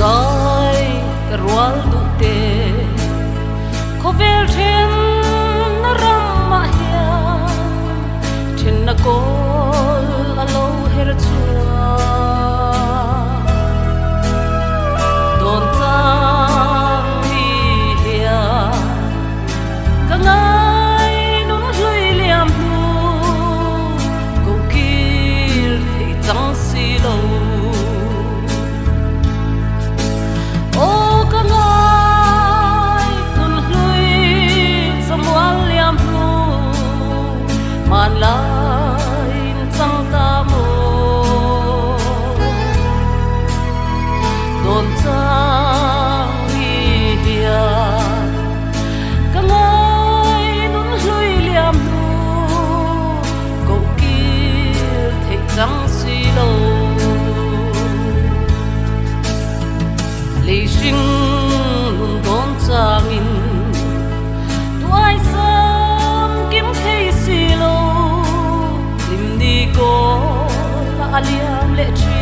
ngai ka rual du te ko vel then na ram ma hia then na kol alo her chua don tang hi hia ka ngai nun hlui liam nu ko kir thei chang si lo man lain sang ta mo don tang hi hia ka ngai nun hlui liam nu ko kir thei chang si lo lei sing nun don chang in tuai sam kim thei si lo ko la aliam le chi